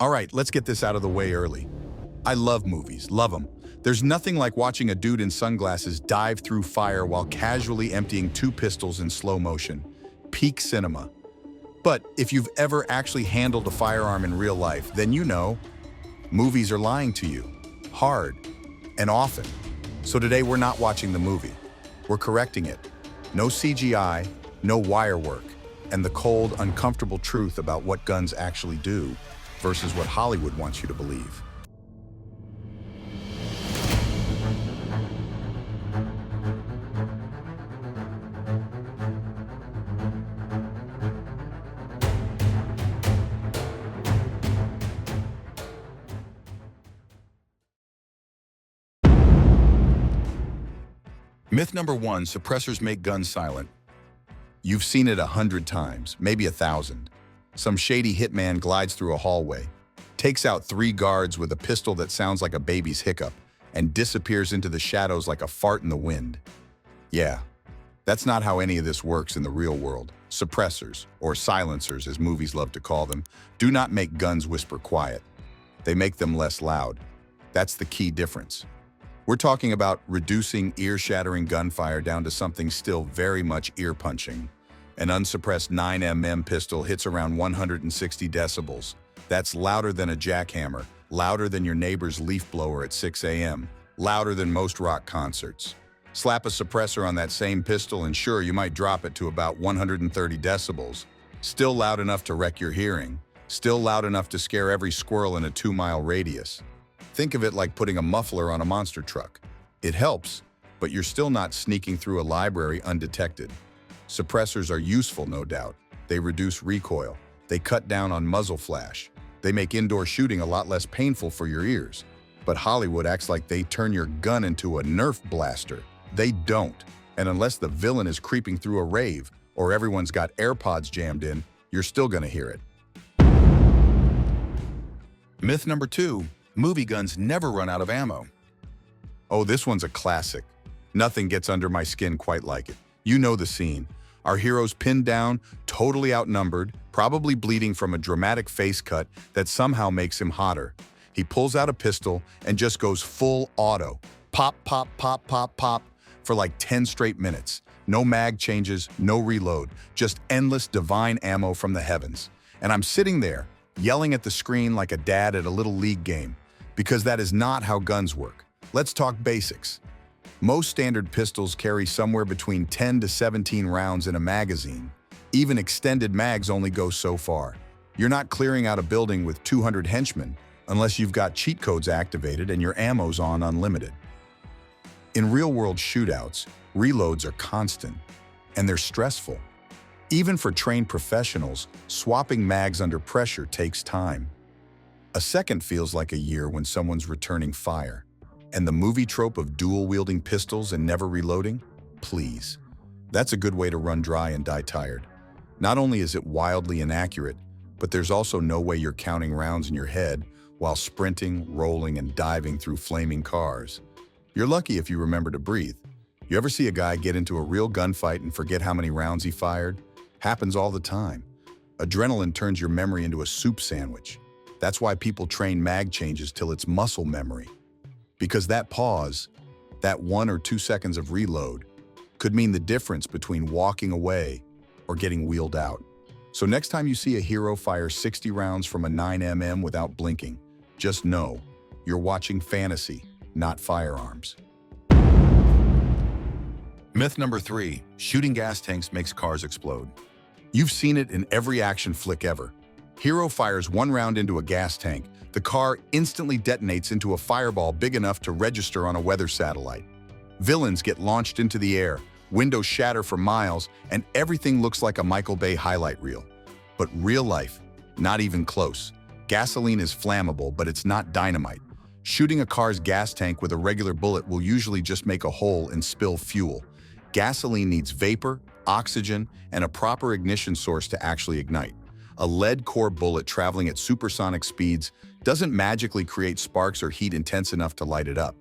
All right, let's get this out of the way early. I love movies, love them. There's nothing like watching a dude in sunglasses dive through fire while casually emptying two pistols in slow motion. Peak cinema. But if you've ever actually handled a firearm in real life, then you know, movies are lying to you. Hard. And often. So today we're not watching the movie. We're correcting it. No CGI, no wire work, and the cold, uncomfortable truth about what guns actually do versus what Hollywood wants you to believe. Myth number 1, suppressors make guns silent. You've seen it 100 times, maybe 1,000. Some shady hitman glides through a hallway, takes out 3 guards with a pistol that sounds like a baby's hiccup, and disappears into the shadows like a fart in the wind. Yeah, that's not how any of this works in the real world. Suppressors, or silencers as movies love to call them, do not make guns whisper quiet. They make them less loud. That's the key difference. We're talking about reducing ear-shattering gunfire down to something still very much ear-punching. An unsuppressed 9mm pistol hits around 160 decibels. That's louder than a jackhammer, louder than your neighbor's leaf blower at 6 a.m., louder than most rock concerts. Slap a suppressor on that same pistol and sure, you might drop it to about 130 decibels. Still loud enough to wreck your hearing. Still loud enough to scare every squirrel in a 2-mile radius. Think of it like putting a muffler on a monster truck. It helps, but you're still not sneaking through a library undetected. Suppressors are useful, no doubt. They reduce recoil. They cut down on muzzle flash. They make indoor shooting a lot less painful for your ears. But Hollywood acts like they turn your gun into a Nerf blaster. They don't. And unless the villain is creeping through a rave or everyone's got AirPods jammed in, you're still gonna hear it. Myth number 2. Movie guns never run out of ammo. Oh, this one's a classic. Nothing gets under my skin quite like it. You know the scene. Our hero's pinned down, totally outnumbered, probably bleeding from a dramatic face cut that somehow makes him hotter. He pulls out a pistol and just goes full auto. Pop, pop, pop, pop, pop, for like 10 straight minutes. No mag changes, no reload, just endless divine ammo from the heavens. And I'm sitting there, yelling at the screen like a dad at a little league game. Because that is not how guns work. Let's talk basics. Most standard pistols carry somewhere between 10 to 17 rounds in a magazine. Even extended mags only go so far. You're not clearing out a building with 200 henchmen unless you've got cheat codes activated and your ammo's on unlimited. In real-world shootouts, reloads are constant, and they're stressful. Even for trained professionals, swapping mags under pressure takes time. A second feels like a year when someone's returning fire. And the movie trope of dual-wielding pistols and never reloading? Please. That's a good way to run dry and die tired. Not only is it wildly inaccurate, but there's also no way you're counting rounds in your head while sprinting, rolling, and diving through flaming cars. You're lucky if you remember to breathe. You ever see a guy get into a real gunfight and forget how many rounds he fired? Happens all the time. Adrenaline turns your memory into a soup sandwich. That's why people train mag changes till it's muscle memory. Because that pause, that 1 or 2 seconds of reload, could mean the difference between walking away or getting wheeled out. So next time you see a hero fire 60 rounds from a 9mm without blinking, just know you're watching fantasy, not firearms. Myth number 3, shooting gas tanks makes cars explode. You've seen it in every action flick ever. Hero fires 1 round into a gas tank. The car instantly detonates into a fireball big enough to register on a weather satellite. Villains get launched into the air, windows shatter for miles, and everything looks like a Michael Bay highlight reel. But real life, not even close. Gasoline is flammable, but it's not dynamite. Shooting a car's gas tank with a regular bullet will usually just make a hole and spill fuel. Gasoline needs vapor, oxygen, and a proper ignition source to actually ignite. A lead core bullet traveling at supersonic speeds doesn't magically create sparks or heat intense enough to light it up.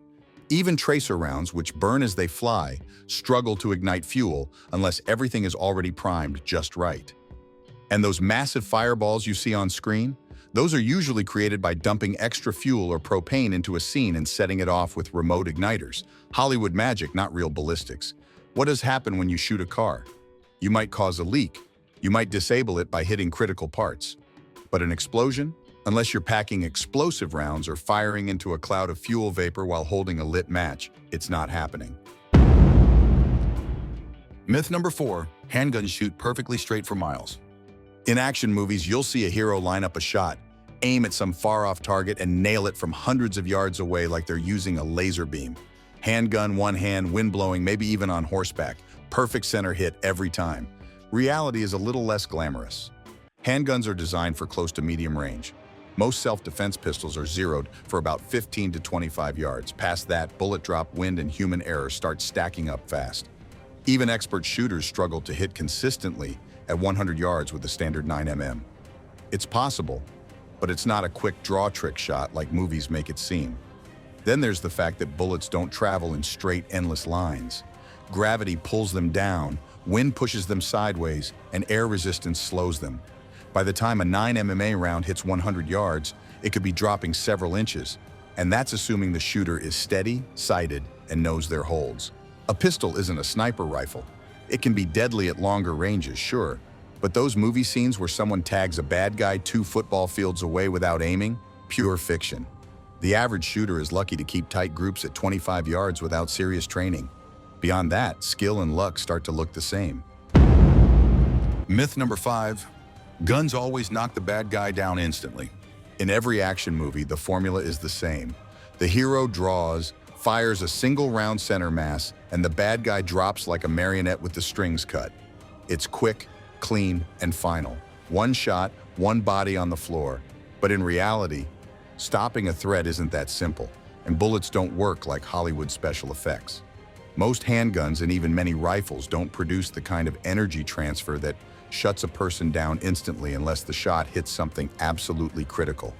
Even tracer rounds, which burn as they fly, struggle to ignite fuel unless everything is already primed just right. And those massive fireballs you see on screen? Those are usually created by dumping extra fuel or propane into a scene and setting it off with remote igniters. Hollywood magic, not real ballistics. What does happen when you shoot a car? You might cause a leak. You might disable it by hitting critical parts. But an explosion? Unless you're packing explosive rounds or firing into a cloud of fuel vapor while holding a lit match, it's not happening. Myth number 4, handguns shoot perfectly straight for miles. In action movies, you'll see a hero line up a shot, aim at some far-off target, and nail it from hundreds of yards away like they're using a laser beam. Handgun, one hand, wind blowing, maybe even on horseback. Perfect center hit every time. Reality is a little less glamorous. Handguns are designed for close to medium range. Most self-defense pistols are zeroed for about 15 to 25 yards. Past that, bullet drop, wind, and human error start stacking up fast. Even expert shooters struggle to hit consistently at 100 yards with a standard 9mm. It's possible, but it's not a quick draw trick shot like movies make it seem. Then there's the fact that bullets don't travel in straight, endless lines. Gravity pulls them down, wind pushes them sideways, and air resistance slows them. By the time a 9mm round hits 100 yards, it could be dropping several inches, and that's assuming the shooter is steady, sighted, and knows their holds. A pistol isn't a sniper rifle. It can be deadly at longer ranges, sure, but those movie scenes where someone tags a bad guy 2 football fields away without aiming? Pure fiction. The average shooter is lucky to keep tight groups at 25 yards without serious training. Beyond that, skill and luck start to look the same. Myth number 5, guns always knock the bad guy down instantly. In every action movie, the formula is the same. The hero draws, fires a single round center mass, and the bad guy drops like a marionette with the strings cut. It's quick, clean, and final. One shot, one body on the floor. But in reality, stopping a threat isn't that simple, and bullets don't work like Hollywood special effects. Most handguns and even many rifles don't produce the kind of energy transfer that shuts a person down instantly unless the shot hits something absolutely critical.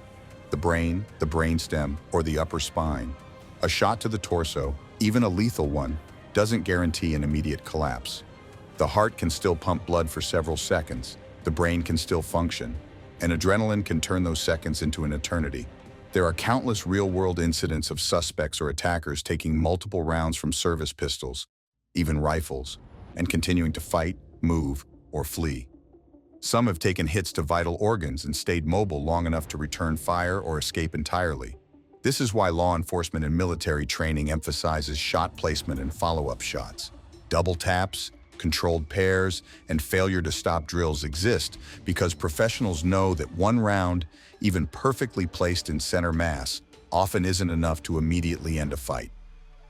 The brain, the brainstem, or the upper spine. A shot to the torso, even a lethal one, doesn't guarantee an immediate collapse. The heart can still pump blood for several seconds, the brain can still function, and adrenaline can turn those seconds into an eternity. There are countless real-world incidents of suspects or attackers taking multiple rounds from service pistols, even rifles, and continuing to fight, move, or flee. Some have taken hits to vital organs and stayed mobile long enough to return fire or escape entirely. This is why law enforcement and military training emphasizes shot placement and follow-up shots. Double taps, controlled pairs, and failure to stop drills exist because professionals know that one round, even perfectly placed in center mass, often isn't enough to immediately end a fight.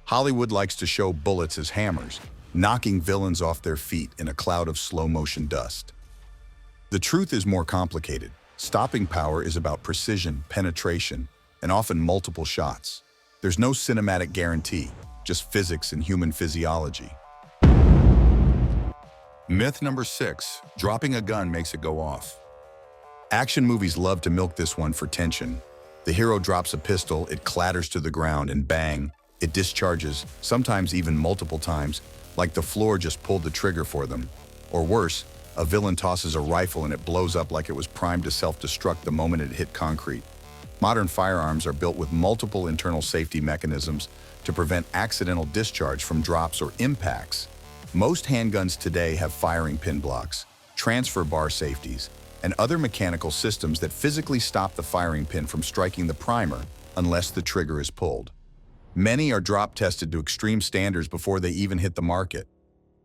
Hollywood likes to show bullets as hammers, knocking villains off their feet in a cloud of slow-motion dust. The truth is more complicated. Stopping power is about precision, penetration, and often multiple shots. There's no cinematic guarantee, just physics and human physiology. Myth number 6, dropping a gun makes it go off. Action movies love to milk this one for tension. The hero drops a pistol, it clatters to the ground, and bang, it discharges, sometimes even multiple times, like the floor just pulled the trigger for them. Or worse, a villain tosses a rifle and it blows up like it was primed to self-destruct the moment it hit concrete. Modern firearms are built with multiple internal safety mechanisms to prevent accidental discharge from drops or impacts. Most handguns today have firing pin blocks, transfer bar safeties, and other mechanical systems that physically stop the firing pin from striking the primer unless the trigger is pulled. Many are drop tested to extreme standards before they even hit the market.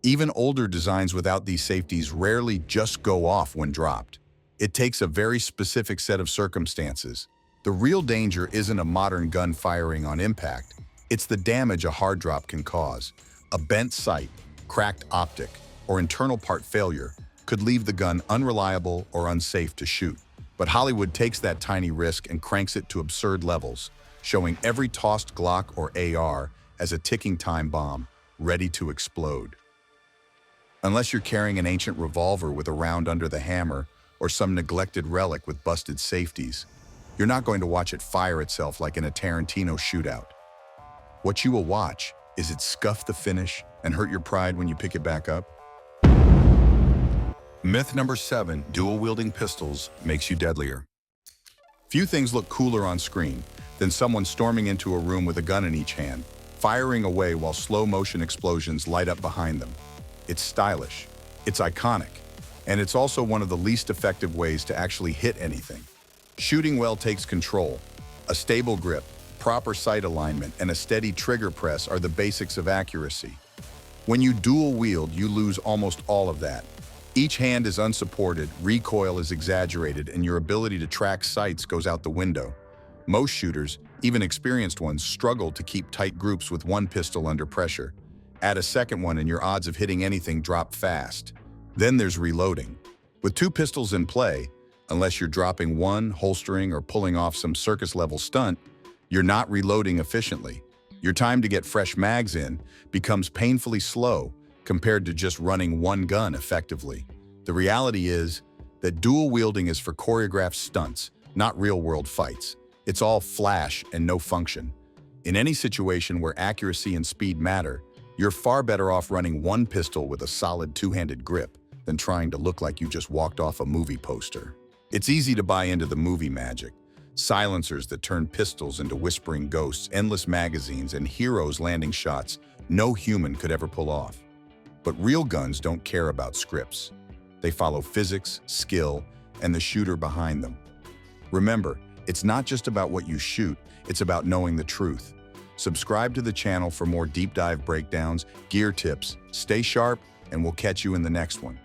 Even older designs without these safeties rarely just go off when dropped. It takes a very specific set of circumstances. The real danger isn't a modern gun firing on impact. It's the damage a hard drop can cause. A bent sight, cracked optic, or internal part failure could leave the gun unreliable or unsafe to shoot. But Hollywood takes that tiny risk and cranks it to absurd levels, showing every tossed Glock or AR as a ticking time bomb, ready to explode. Unless you're carrying an ancient revolver with a round under the hammer or some neglected relic with busted safeties, you're not going to watch it fire itself like in a Tarantino shootout. What you will watch is it scuff the finish and hurt your pride when you pick it back up. Myth number 7, dual-wielding pistols makes you deadlier. Few things look cooler on screen than someone storming into a room with a gun in each hand, firing away while slow-motion explosions light up behind them. It's stylish, it's iconic, and it's also one of the least effective ways to actually hit anything. Shooting well takes control. A stable grip, proper sight alignment, and a steady trigger press are the basics of accuracy. When you dual wield, you lose almost all of that. Each hand is unsupported, recoil is exaggerated, and your ability to track sights goes out the window. Most shooters, even experienced ones, struggle to keep tight groups with one pistol under pressure. Add a second one and your odds of hitting anything drop fast. Then there's reloading. With two pistols in play, unless you're dropping one, holstering, or pulling off some circus-level stunt, you're not reloading efficiently. Your time to get fresh mags in becomes painfully slow compared to just running one gun effectively. The reality is that dual wielding is for choreographed stunts, not real-world fights. It's all flash and no function. In any situation where accuracy and speed matter, you're far better off running one pistol with a solid two-handed grip than trying to look like you just walked off a movie poster. It's easy to buy into the movie magic. Silencers that turn pistols into whispering ghosts, endless magazines, and heroes landing shots no human could ever pull off. But real guns don't care about scripts. They follow physics, skill, and the shooter behind them. Remember, it's not just about what you shoot, it's about knowing the truth. Subscribe to the channel for more deep dive breakdowns, gear tips, stay sharp, and we'll catch you in the next one.